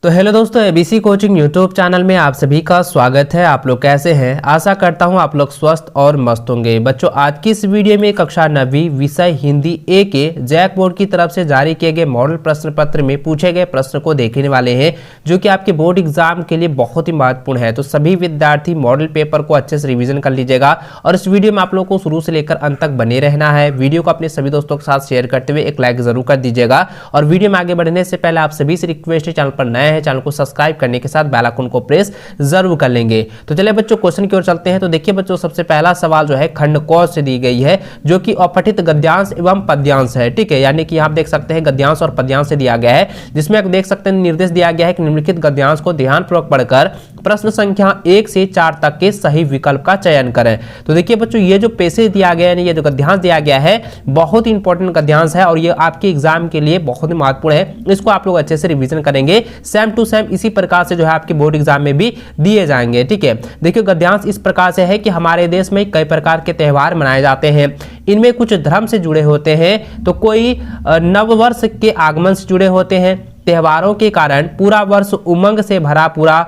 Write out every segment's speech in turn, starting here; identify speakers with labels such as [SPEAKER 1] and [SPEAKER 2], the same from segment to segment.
[SPEAKER 1] तो हेलो दोस्तों, ABC coaching YouTube channel में आप सभी का स्वागत है। आप लोग कैसे हैं? आशा करता हूं आप लोग स्वस्थ और मस्त होंगे। बच्चों, आज की इस वीडियो में कक्षा 9वीं विषय हिंदी ए के जैक बोर्ड की तरफ से जारी किए गए मॉडल प्रश्न पत्र में पूछे गए प्रश्न को देखने वाले हैं, जो कि आपके बोर्ड एग्जाम के लिए बहुत ही महत्वपूर्ण है। तो सभी विद्यार्थी मॉडल पेपर को अच्छे से रिविजन कर लीजिएगा और इस वीडियो में आप लोग को शुरू से लेकर अंत तक बने रहना है। वीडियो को अपने सभी दोस्तों के साथ शेयर करते हुए एक लाइक जरूर कर दीजिएगा और वीडियो में आगे बढ़ने से पहले आप सभी से रिक्वेस्ट है, चैनल पर नए हैं चैनल को सब्सक्राइब करने के साथ बेल आइकन को प्रेस जरूर कर लेंगे। तो चलिए बच्चों, क्वेश्चन की ओर चलते हैं। तो देखिए बच्चों, सबसे पहला सवाल जो है खंड क से दी गई है, जो कि अपठित गद्यांश एवं पद्यांश है। ठीक है, यानी कि आप देख सकते हैं गद्यांश और पद्यांश से दिया गया है, जिसमें आप देख सकते हैं निर्देश दिया गया है कि निम्नलिखित गद्यांश को ध्यानपूर्वक पढ़कर प्रश्न संख्या 1 से 4 तक के सही विकल्प का चयन करें। तो देखिए बच्चों, ये जो पैसेज दिया गया है, ये जो गद्यांश दिया गया है, बहुत ही इंपॉर्टेंट गद्यांश है और ये आपके एग्जाम के लिए बहुत ही महत्वपूर्ण है। इसको आप लोग अच्छे से रिवीजन करेंगे। सेम टू सेम इसी प्रकार से जो है आपके बोर्ड एग्जाम में भी दिए जाएंगे। ठीक है, देखिए गद्यांश इस प्रकार से है कि हमारे देश में कई प्रकार के त्योहार मनाए जाते हैं। इनमें कुछ धर्म से जुड़े होते हैं, तो कोई नववर्ष के आगमन से जुड़े होते हैं। त्योहारों के कारण पूरा वर्ष उमंग से भरा पूरा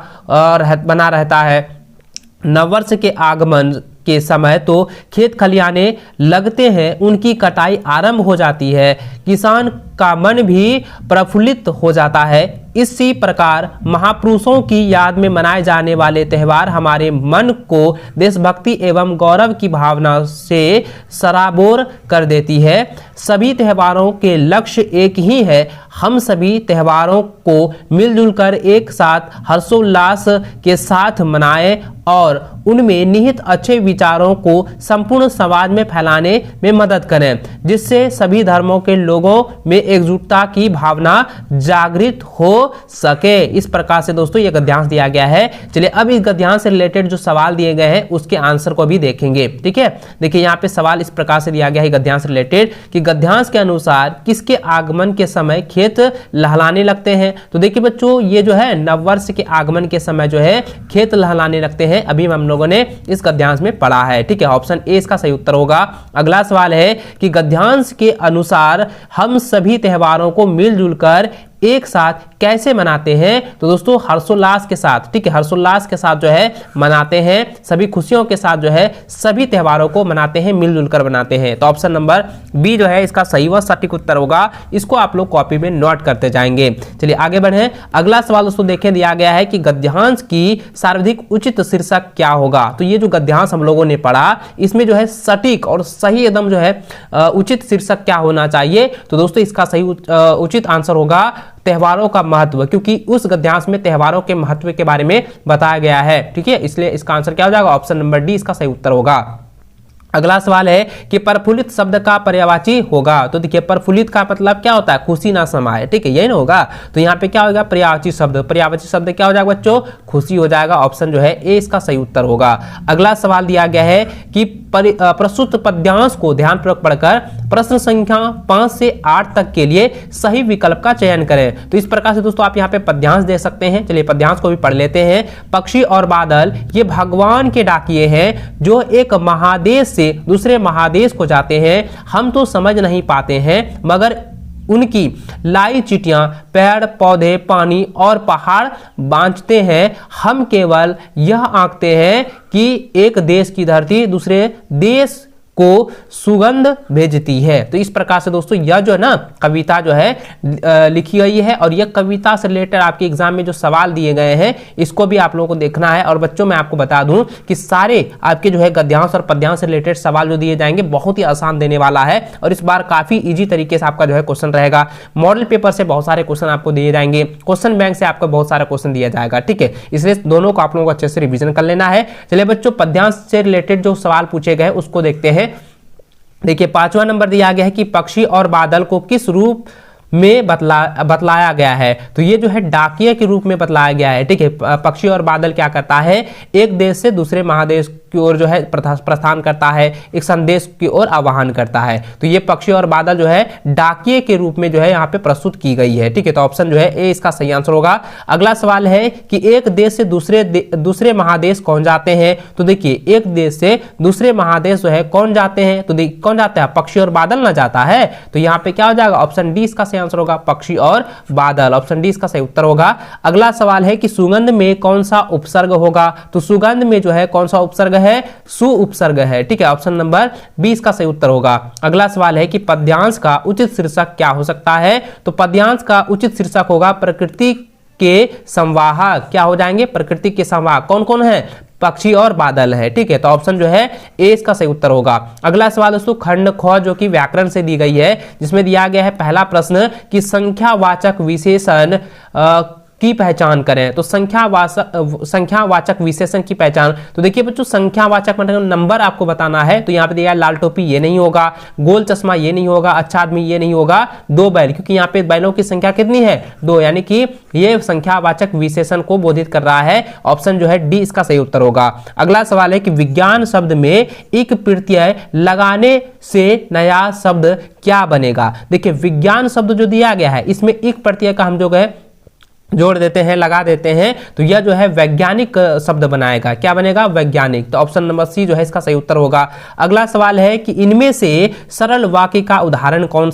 [SPEAKER 1] बना रहता है। नववर्ष के आगमन के समय तो खेत खलियाने लगते हैं, उनकी कटाई आरंभ हो जाती है, किसान का मन भी प्रफुल्लित हो जाता है। इसी प्रकार महापुरुषों की याद में मनाए जाने वाले त्योहार हमारे मन को देशभक्ति एवं गौरव की भावना से सराबोर कर देती है। सभी त्योहारों के लक्ष्य एक ही है, हम सभी त्योहारों को मिलजुल कर एक साथ हर्षोल्लास के साथ मनाएं और उनमें निहित अच्छे विचारों को संपूर्ण समाज में फैलाने में मदद करें, जिससे सभी धर्मों के लोगों में एकजुटता की भावना जागृत हो सके। इस प्रकार से दोस्तों ये गद्यांश दिया गया है। चलिए अब इस गद्यांश से रिलेटेड जो सवाल दिए गए हैं उसके आंसर को भी देखेंगे। ठीक है, देखिए यहाँ पे सवाल इस प्रकार से दिया गया है गद्यांश से रिलेटेड कि गद्यांश के अनुसार किसके आगमन के समय खेत लहलाने लगते हैं। तो देखिए बच्चों, ये जो है नववर्ष के आगमन के समय जो है खेत लहलाने लगते हैं, अभी हम लोगों ने इस गद्यांश में पढ़ा है। ठीक है, ऑप्शन ए इसका सही उत्तर होगा। अगला सवाल है कि गद्यांश के अनुसार हम सभी त्योहारों को मिलजुल कर एक साथ कैसे मनाते हैं। तो दोस्तों हर्षोल्लास के साथ, ठीक है, हर्षोल्लास के साथ जो है मनाते हैं, सभी खुशियों के साथ जो है सभी त्योहारों को मनाते हैं, मिलजुल कर मनाते हैं। तो ऑप्शन नंबर बी जो है इसका सही व सटीक उत्तर होगा। इसको आप लोग कॉपी में नोट करते जाएंगे। चलिए आगे बढ़े। अगला सवाल दोस्तों देखें, दिया गया है कि गद्यांश की सर्वाधिक उचित शीर्षक क्या होगा। तो ये जो गद्यांश हम लोगों ने पढ़ा, इसमें जो है सटीक और सही एकदम जो है उचित शीर्षक क्या होना चाहिए। तो दोस्तों इसका सही उचित आंसर होगा त्योहारों का महत्व, क्योंकि उस गद्यांश में त्योहारों के महत्व के बारे में बताया गया है। ठीक है, इसलिए इसका आंसर क्या हो जाएगा, ऑप्शन नंबर डी इसका सही उत्तर होगा। अगला सवाल है कि प्रफुल्लित शब्द का पर्यायवाची होगा। तो देखिए प्रफुल्लित का मतलब क्या होता है, खुशी ना समाए। ठीक है, यही ना होगा। तो यहाँ पे क्या होगा, पर्यायवाची शब्द। पर्यायवाची शब्द क्या हो जाएगा बच्चों, खुशी हो जाएगा। ऑप्शन जो है ए इसका सही उत्तर होगा। अगला सवाल दिया गया है कि प्रस्तुत पद्यांश को ध्यानपूर्वक पढ़कर प्रश्न संख्या 5 से 8 तक के लिए सही विकल्प का चयन करें। तो इस प्रकार से दोस्तों आप यहाँ पे पद्यांश देख सकते हैं। चलिए पद्यांश को भी पढ़ लेते हैं। पक्षी और बादल ये भगवान के डाकिये हैं, जो एक महादेश से दूसरे महादेश को जाते हैं। हम तो समझ नहीं पाते हैं, मगर उनकी लाई चिट्टियां पेड़ पौधे पानी और पहाड़ बांचते हैं। हम केवल यह आंकते हैं कि एक देश की धरती दूसरे देश को सुगंध भेजती है। तो इस प्रकार से दोस्तों यह जो है ना कविता जो है लिखी गई है और यह कविता से रिलेटेड आपके एग्जाम में जो सवाल दिए गए हैं इसको भी आप लोगों को देखना है। और बच्चों मैं आपको बता दूं कि सारे आपके जो है गद्यांश और पद्यांश से रिलेटेड सवाल जो दिए जाएंगे बहुत ही आसान देने वाला है और इस बार काफी ईजी तरीके से आपका जो है क्वेश्चन रहेगा। मॉडल पेपर से बहुत सारे क्वेश्चन आपको दिए जाएंगे, क्वेश्चन बैंक से आपको बहुत सारा क्वेश्चन दिया जाएगा। ठीक है, इसलिए दोनों को आप लोगों को अच्छे से रिविजन कर लेना है। चलिए बच्चों, पद्यांश से रिलेटेड जो सवाल पूछे गए उसको देखते हैं। देखिए 5वां नंबर दिया गया है कि पक्षी और बादल को किस रूप में बतलाया गया है। तो ये जो है डाकिये के रूप में बतलाया गया है। ठीक है, पक्षी और बादल क्या करता है, एक देश से दूसरे महादेश की ओर जो है प्रस्थान करता है, एक संदेश की ओर आह्वान करता है। तो ये पक्षी और बादल जो है डाकिये के रूप में जो है यहाँ पे प्रस्तुत की गई है। ठीक है, तो ऑप्शन जो है ए इसका सही आंसर होगा। अगला सवाल है कि एक देश से दूसरे महादेश कौन जाते हैं। तो देखिए एक देश से दूसरे महादेश जो है कौन जाते हैं, तो कौन जाता है, पक्षी और बादल ना जाता है। तो यहाँ पे क्या हो जाएगा, ऑप्शन डी इसका सही आंसर होगा पक्षी और बादल, ऑप्शन डी इसका सही उत्तर होगा। अगला सवाल है कि सुगंध में कौन सा उपसर्ग होगा, तो सुगंध में जो है कौन सा उपसर्ग है, सु उपसर्ग है, ठीक है, ऑप्शन नंबर बी इसका सही उत्तर होगा। अगला सवाल है कि पद्यांश का उचित शीर्षक क्या हो सकता है, तो पद्यांश का उचित शीर्षक होगा प्रकृति के संवाहक, क्या हो जाएंगे, प्रकृति के संवाहक, कौन कौन है, पक्षी और बादल है, ठीक है, तो ऑप्शन जो है ए इसका सही उत्तर होगा। अगला सवाल दोस्तों खंड ख जो कि व्याकरण से दी गई है, जिसमें दिया गया है पहला प्रश्न कि संख्यावाचक विशेषण की पहचान करें, तो संख्यावाचक विशेषण की पहचान, तो देखिए बच्चों संख्यावाचक मतलब नंबर आपको बताना है, तो यहाँ पे दिया लाल टोपी ये नहीं होगा, गोल चश्मा ये नहीं होगा, अच्छा आदमी ये नहीं होगा, दो बैल, क्योंकि यहाँ पे बैलों की संख्या कितनी है, दो, यानी कि ये संख्यावाचक विशेषण को बोधित कर रहा है, ऑप्शन जो है डी इसका सही उत्तर होगा। अगला सवाल है कि विज्ञान शब्द में एक प्रत्यय लगाने से नया शब्द क्या बनेगा, देखिए विज्ञान शब्द जो दिया गया है इसमें एक प्रत्यय का हम जो है जोड़ देते हैं, लगा देते हैं, तो यह जो है वैज्ञानिक शब्द बनाएगा, क्या बनेगा, वैज्ञानिक, तो ऑप्शन नंबर सी जो है इसका सही उत्तर होगा। अगला सवाल है कि इनमें से सरल वाक्य का उदाहरण कौन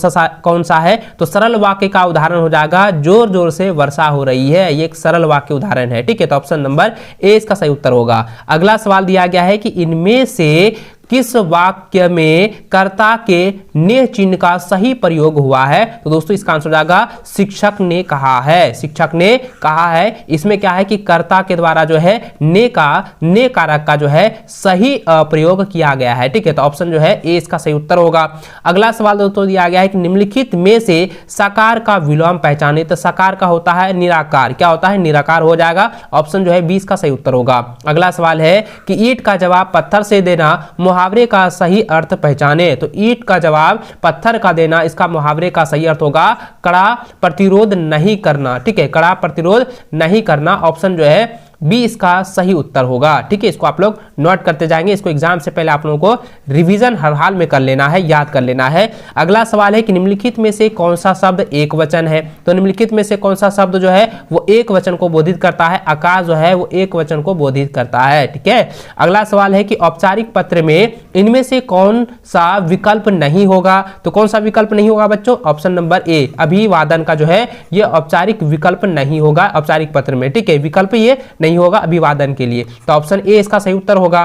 [SPEAKER 1] सा है, तो सरल वाक्य का उदाहरण हो जाएगा जोर जोर से वर्षा हो रही है, ये एक सरल वाक्य उदाहरण है, ठीक है, तो ऑप्शन नंबर ए इसका सही उत्तर होगा। अगला सवाल दिया गया है कि इनमें से किस वाक्य में कर्ता के ने चिन्ह का सही प्रयोग हुआ है, तो दोस्तों इसका आंसर हो जाएगा शिक्षक ने कहा है, शिक्षक ने कहा है, इसमें क्या है कि कर्ता के द्वारा जो है ने कारक का जो है सही प्रयोग किया गया है, ठीक है, तो ऑप्शन जो है ए इसका सही उत्तर होगा। अगला सवाल दोस्तों दिया गया है कि निम्नलिखित में से साकार का विलोम पहचाने, तो साकार का होता है निराकार, क्या होता है, निराकार हो जाएगा, ऑप्शन जो है 20 का सही उत्तर होगा। अगला सवाल है कि ईंट का जवाब पत्थर से देना, मुहावरे का सही अर्थ पहचाने, तो ईंट का जवाब पत्थर का देना, इसका मुहावरे का सही अर्थ होगा कड़ा प्रतिरोध नहीं करना, ठीक है, कड़ा प्रतिरोध नहीं करना, ऑप्शन जो है बी इसका सही उत्तर होगा, ठीक है, इसको आप लोग नोट करते जाएंगे, इसको एग्जाम से पहले आप लोगों को रिवीजन हर हाल में कर लेना है, याद कर लेना है। अगला सवाल है कि निम्नलिखित में से कौन सा शब्द एक वचन है, तो निम्नलिखित में से कौन सा शब्द जो है वो एक वचन को बोधित करता है, आकाश जो है वो एक वचन को बोधित करता है, ठीक है। अगला सवाल है कि औपचारिक पत्र में इनमें से कौन सा विकल्प नहीं होगा, तो कौन सा विकल्प नहीं होगा बच्चों, ऑप्शन नंबर ए अभिवादन का जो है ये औपचारिक विकल्प नहीं होगा औपचारिक पत्र में, ठीक है, विकल्प ये नहीं होगा अभिवादन के लिए, तो ऑप्शन ए इसका सही उत्तर होगा।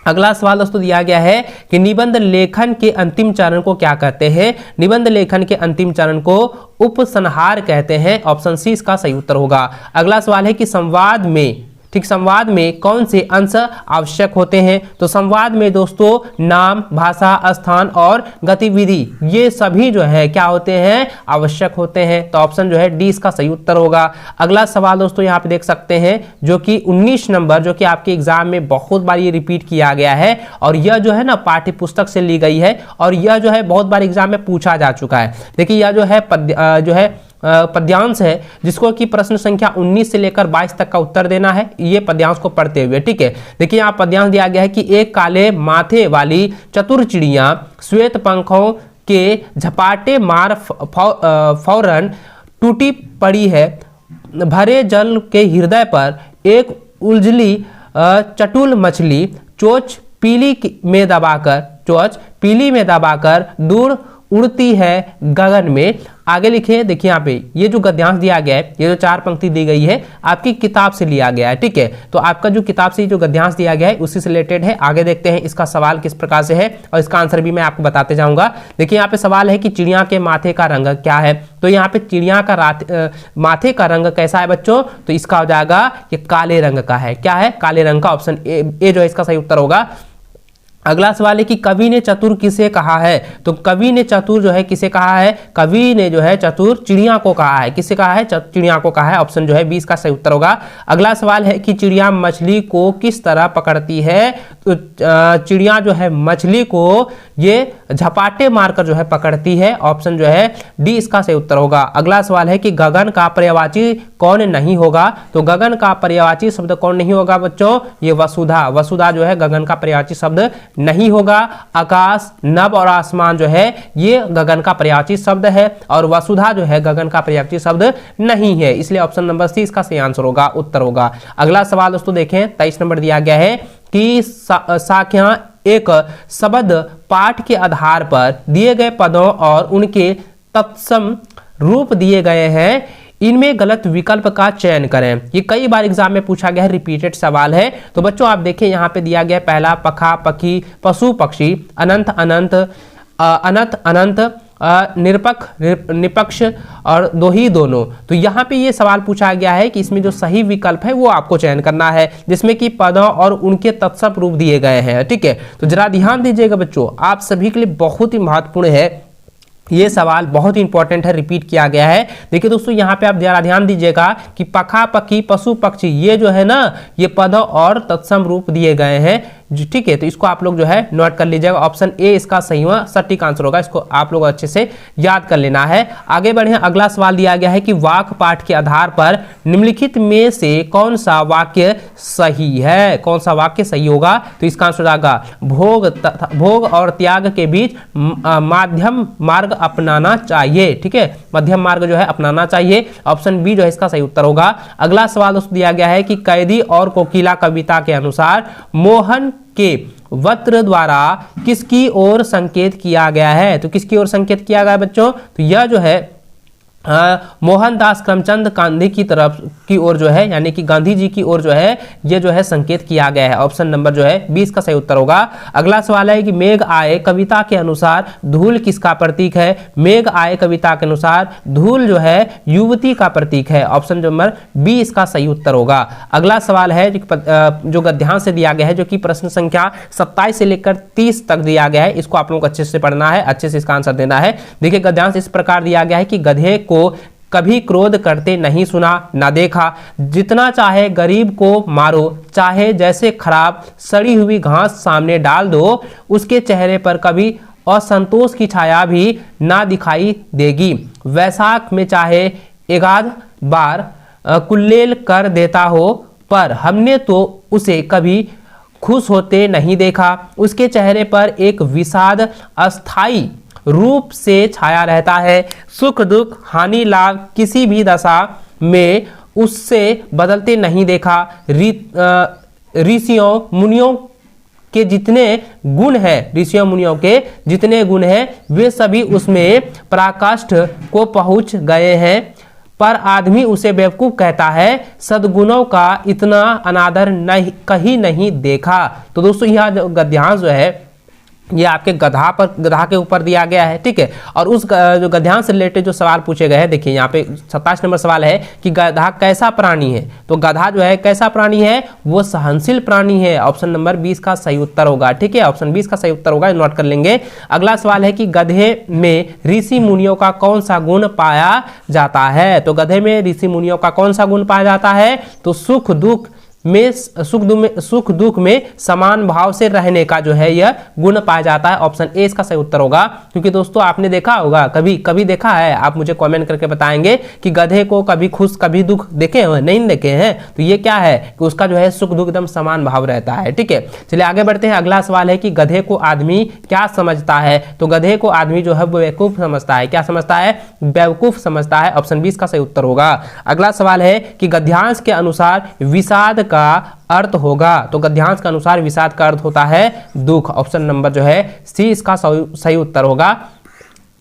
[SPEAKER 1] अगला सवाल दोस्तों दिया गया है कि निबंध लेखन के अंतिम चरण को क्या कहते हैं, निबंध लेखन के अंतिम चरण को उपसंहार कहते हैं, ऑप्शन सी इसका सही उत्तर होगा। अगला सवाल है कि संवाद में, ठीक, संवाद में कौन से अंश आवश्यक होते हैं, तो संवाद में दोस्तों नाम, भाषा, स्थान और गतिविधि ये सभी जो है क्या होते हैं, आवश्यक होते हैं, तो ऑप्शन जो है डी इसका सही उत्तर होगा। अगला सवाल दोस्तों यहाँ पे देख सकते हैं जो कि 19 नंबर, जो कि आपके एग्जाम में बहुत बार ये रिपीट किया गया है, और यह जो है ना पाठ्य पुस्तक से ली गई है, और यह जो है बहुत बार एग्जाम में पूछा जा चुका है। देखिए यह जो है पद्यांश है, जिसको कि प्रश्न संख्या 19 से लेकर 22 तक का उत्तर देना है, ये पद्यांश को पढ़ते हुए, ठीक है। देखिए यहाँ पद्यांश दिया गया है कि एक काले माथे वाली चतुर चिड़िया श्वेत पंखों के झपाटे मार फौरन टूटी पड़ी है, भरे जल के हृदय पर एक उलझली चटुल मछली चोंच पीली में दबाकर दूर उड़ती है गगन में। आगे लिखे, देखिए यहाँ पे ये जो गद्यांश दिया गया है, ये जो 4 पंक्ति दी गई है आपकी किताब से लिया गया है, ठीक है, तो आपका जो किताब से जो गद्यांश दिया गया है उसी से रिलेटेड है। आगे देखते हैं इसका सवाल किस प्रकार से है, और इसका आंसर भी मैं आपको बताते जाऊंगा। देखिए यहाँ पे सवाल है कि चिड़िया के माथे का रंग क्या है, तो यहाँ पे चिड़िया का माथे का रंग कैसा है बच्चों, तो इसका हो जाएगा ये काले रंग का है, क्या है, काले रंग का, ऑप्शन ए जो है इसका सही उत्तर होगा। अगला सवाल है कि कवि ने चतुर किसे कहा है, तो कवि ने चतुर जो है किसे कहा है, कवि ने जो है चतुर चिड़िया को कहा है, किसे कहा है, चिड़िया को कहा है, ऑप्शन जो है 20 का सही उत्तर होगा। अगला सवाल है कि चिड़िया मछली को किस तरह पकड़ती है, तो चिड़िया जो है मछली को ये झपाटे मारकर जो है पकड़ती है, ऑप्शन जो है डी इसका सही उत्तर होगा। अगला सवाल है कि गगन का पर्यायवाची कौन नहीं होगा, तो गगन का पर्यायवाची शब्द कौन नहीं होगा बच्चों, ये वसुधा, वसुधा जो है गगन का पर्यायवाची शब्द नहीं होगा। आकाश, नभ और आसमान जो है ये गगन का पर्यायवाची शब्द है, और वसुधा जो है गगन का पर्यायवाची शब्द नहीं है, इसलिए ऑप्शन नंबर सी इसका सही आंसर होगा, उत्तर होगा। अगला सवाल दोस्तों देखें 23 नंबर दिया गया है कि साख्यां एक शब्द पाठ के आधार पर दिए गए पदों और उनके तत्सम रूप दिए गए हैं, इनमें गलत विकल्प का चयन करें। ये कई बार एग्जाम में पूछा गया है, रिपीटेड सवाल है। तो बच्चों आप देखें यहाँ पे दिया गया पहला पखा पखी, पशु पक्षी, अनंत अनंत, अनंत अनंत, निरपक्ष निपक्ष और दो ही दोनों। तो यहाँ पे ये सवाल पूछा गया है कि इसमें जो सही विकल्प है वो आपको चयन करना है, जिसमें कि पदों और उनके तत्सम रूप दिए गए हैं। ठीक है, तो जरा ध्यान दीजिएगा बच्चों, आप सभी के लिए बहुत ही महत्वपूर्ण है ये सवाल, बहुत इंपॉर्टेंट है, रिपीट किया गया है। देखिए दोस्तों यहाँ पे आप जरा ध्यान दीजिएगा कि पखा पखी पशु पक्षी ये जो है ना, ये पद और तत्सम रूप दिए गए हैं। ठीक है, तो इसको आप लोग जो है नोट कर लीजिएगा। ऑप्शन ए इसका सही हुआ सटीक आंसर होगा, इसको आप लोग अच्छे से याद कर लेना है। आगे बढ़े, अगला सवाल दिया गया है कि वाक्य पाठ के आधार पर निम्नलिखित में से कौन सा वाक्य सही है, कौन सा वाक्य सही होगा। तो इसका आंसर होगा भोग और त्याग के बीच माध्यम मार्ग अपनाना चाहिए। ठीक है, मध्यम मार्ग जो है अपनाना चाहिए। ऑप्शन बी जो है इसका सही उत्तर होगा। अगला सवाल दोस्तों दिया गया है कि कैदी और कोकिला कविता के अनुसार मोहन के वक्र द्वारा किसकी ओर संकेत किया गया है। तो किसकी ओर संकेत किया गया है बच्चों, तो यह जो है मोहनदास करमचंद गांधी की तरफ की ओर जो है, यानी कि गांधी जी की ओर जो है ये जो है संकेत किया गया है। ऑप्शन नंबर जो है 20 का सही उत्तर होगा। अगला सवाल है कि मेघ आए कविता के अनुसार धूल किसका प्रतीक है। मेघ आए कविता के अनुसार धूल जो है युवती का प्रतीक है। ऑप्शन नंबर बी इसका सही उत्तर होगा। अगला सवाल है जो गद्यांश से दिया गया है, जो कि प्रश्न संख्या 27 से लेकर 30 तक दिया गया है। इसको आप लोगों को अच्छे से पढ़ना है, अच्छे से इसका आंसर देना है। देखिए गद्यांश इस प्रकार दिया गया है कि गधे को कभी क्रोध करते नहीं सुना ना देखा, जितना चाहे गरीब को मारो, चाहे जैसे खराब सड़ी हुई घास सामने डाल दो, उसके चेहरे पर कभी असंतोष की छाया भी ना दिखाई देगी। वैशाख में चाहे एकाध बार कुल्लेल कर देता हो, पर हमने तो उसे कभी खुश होते नहीं देखा। उसके चेहरे पर एक विषाद अस्थाई रूप से छाया रहता है। सुख दुख हानि लाभ किसी भी दशा में उससे बदलते नहीं देखा। ऋषियों मुनियों के जितने गुण हैं, ऋषियों मुनियों के जितने गुण हैं वे सभी उसमें पराकाष्ठ को पहुंच गए हैं, पर आदमी उसे बेवकूफ कहता है। सद्गुणों का इतना अनादर नहीं कहीं नहीं देखा। तो दोस्तों यह जो गद्यांश जो है ये आपके गधा के ऊपर दिया गया है। ठीक है, और उस जो गद्यांश से रिलेटेड जो सवाल पूछे गए हैं, देखिए यहाँ पे 27 नंबर सवाल है कि गधा कैसा प्राणी है। तो गधा जो है कैसा प्राणी है, वो सहनशील प्राणी है। ऑप्शन नंबर 20 का सही उत्तर होगा। ठीक है, ऑप्शन 20 का सही उत्तर होगा, नोट कर लेंगे। अगला सवाल है कि गधे में ऋषि मुनियों का कौन सा गुण पाया जाता है। तो गधे में ऋषि मुनियों का कौन सा गुण पाया जाता है, तो सुख दुख में समान भाव से रहने का जो है यह गुण पाया जाता है। ऑप्शन ए इसका सही उत्तर होगा। क्योंकि दोस्तों आपने देखा होगा, कभी देखा है, आप मुझे कमेंट करके बताएंगे कि गधे को कभी खुश कभी दुख देखे हैं, नहीं देखे हैं। तो ये क्या है कि उसका जो है सुख दुख एकदम समान भाव रहता है। ठीक है, चलिए आगे बढ़ते हैं। अगला सवाल है कि गधे को आदमी क्या समझता है। तो गधे को आदमी जो है बेवकूफ समझता है। क्या समझता है, बेवकूफ समझता है। ऑप्शन 20 का सही उत्तर होगा। अगला सवाल है कि गद्यांश के अनुसार विषाद का अर्थ होगा। तो गद्यांश के अनुसार विषाद का अर्थ होता है दुख। ऑप्शन नंबर जो है सी इसका सही उत्तर होगा।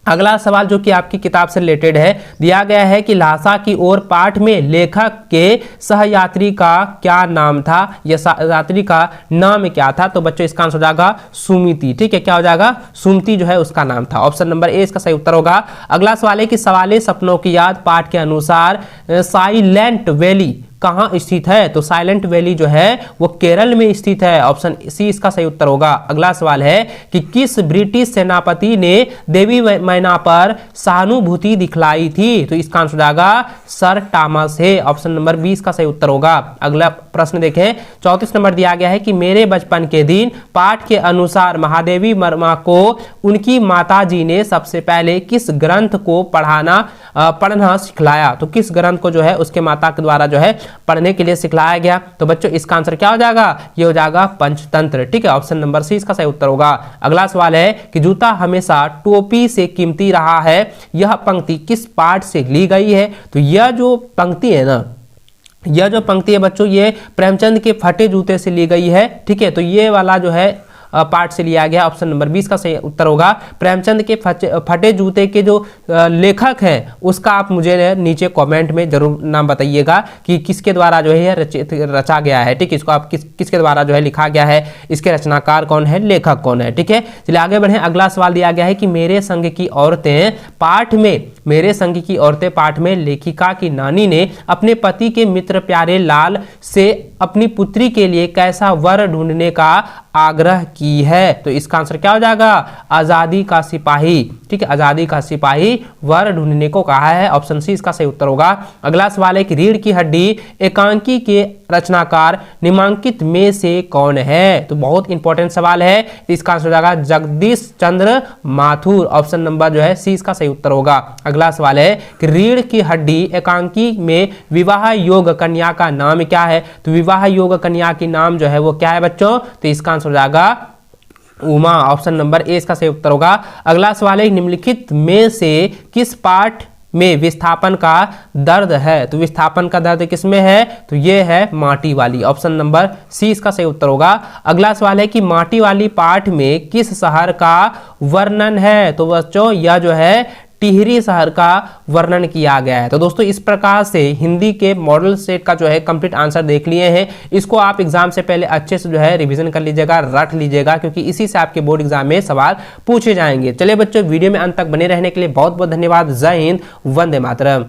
[SPEAKER 1] अगला सवाल जो कि आपकी किताब से रिलेटेड है, दिया गया है कि ल्हासा की ओर पाठ में लेखक के सहयात्री का क्या नाम था, या यात्री का नाम क्या था। तो बच्चों इसका आंसर हो जाएगा सुमिति। ठीक है, क्या हो जाएगा, सुमति जो है उसका नाम था। ऑप्शन नंबर ए इसका सही उत्तर होगा। अगला सवाल है कि सवाले सपनों की याद पाठ के अनुसार साइलेंट वैली कहाँ स्थित है। तो साइलेंट वैली जो है वो केरल में स्थित है। ऑप्शन सी इसका सही उत्तर होगा। अगला सवाल है कि किस ब्रिटिश सेनापति ने देवी मैना पर सहानुभूति दिखलाई थी। तो इसका आंसर जाएगा सर टॉमस है। ऑप्शन नंबर 20 का सही उत्तर होगा। अगला प्रश्न देखें, 34 नंबर दिया गया है कि मेरे बचपन के दिन पाठ के अनुसार महादेवी वर्मा को उनकी माताजी ने सबसे पहले किस ग्रंथ को पढ़ना सिखलाया। तो किस ग्रंथ को जो है उसके माता के द्वारा जो है पढ़ने के लिए सिखलाया गया। तो बच्चों इसका आंसर क्या हो जाएगा, ये हो जाएगा पंचतंत्र। ठीक है, ऑप्शन नंबर सी इसका सही उत्तर होगा। अगला सवाल है कि जूता हमेशा टोपी से कीमती रहा है, यह पंक्ति किस पाठ से ली गई है। तो यह जो पंक्ति है ना, यह जो पंक्ति है बच्चों, ये प्रेमचंद के फटे जूते से ली गई है। ठीक है, तो ये वाला जो है पाठ से लिया गया। ऑप्शन नंबर 20 का सही उत्तर होगा। प्रेमचंद के फटे जूते के जो लेखक हैं उसका आप मुझे नीचे कमेंट में जरूर नाम बताइएगा कि किसके द्वारा जो है रचा गया है। ठीक है, इसको आप किसके द्वारा जो है लिखा गया है, इसके रचनाकार कौन है, लेखक कौन है। ठीक है, चलिए आगे बढ़े। अगला सवाल दिया गया है कि मेरे संग की औरतें पाठ में लेखिका की नानी ने अपने पति के मित्र प्यारे लाल से अपनी पुत्री के लिए कैसा वर ढूंढने का आग्रह की है। तो इसका आंसर क्या हो जाएगा, आजादी का सिपाही। ठीक है, आजादी का सिपाही वर ढूंढने को कहा है। ऑप्शन सी इसका सही उत्तर होगा। अगला सवाल है कि रीढ़ की हड्डी एकांकी के रचनाकार निम्नलिखित में से कौन है। तो बहुत इंपॉर्टेंट सवाल है, इसका आंसर हो जाएगा जगदीश चंद्र माथुर। ऑप्शन नंबर जो है सी इसका सही उत्तर होगा। अगला सवाल है कि रीढ़ की हड्डी एकांकी में विवाह योग कन्या का नाम क्या है। तो विवाह योग कन्या की नाम जो है वो क्या है बच्चों, तो इसका आंसर हो जाएगा उमा। ऑप्शन नंबर ए इसका सही उत्तर होगा। अगला सवाल है निम्नलिखित में से किस पाठ में विस्थापन का दर्द है। तो विस्थापन का दर्द किसमें है, तो ये है माटी वाली। ऑप्शन नंबर सी इसका सही उत्तर होगा। अगला सवाल है कि माटी वाली पाठ में किस शहर का वर्णन है। तो बच्चों यह जो है टिहरी शहर का वर्णन किया गया है। तो दोस्तों इस प्रकार से हिंदी के मॉडल सेट का जो है कंप्लीट आंसर देख लिए हैं। इसको आप एग्जाम से पहले अच्छे से जो है रिवीजन कर लीजिएगा, रट लीजिएगा, क्योंकि इसी से आपके बोर्ड एग्जाम में सवाल पूछे जाएंगे। चलिए बच्चों, वीडियो में अंत तक बने रहने के लिए बहुत बहुत धन्यवाद। जय हिंद, वंदे मातरम।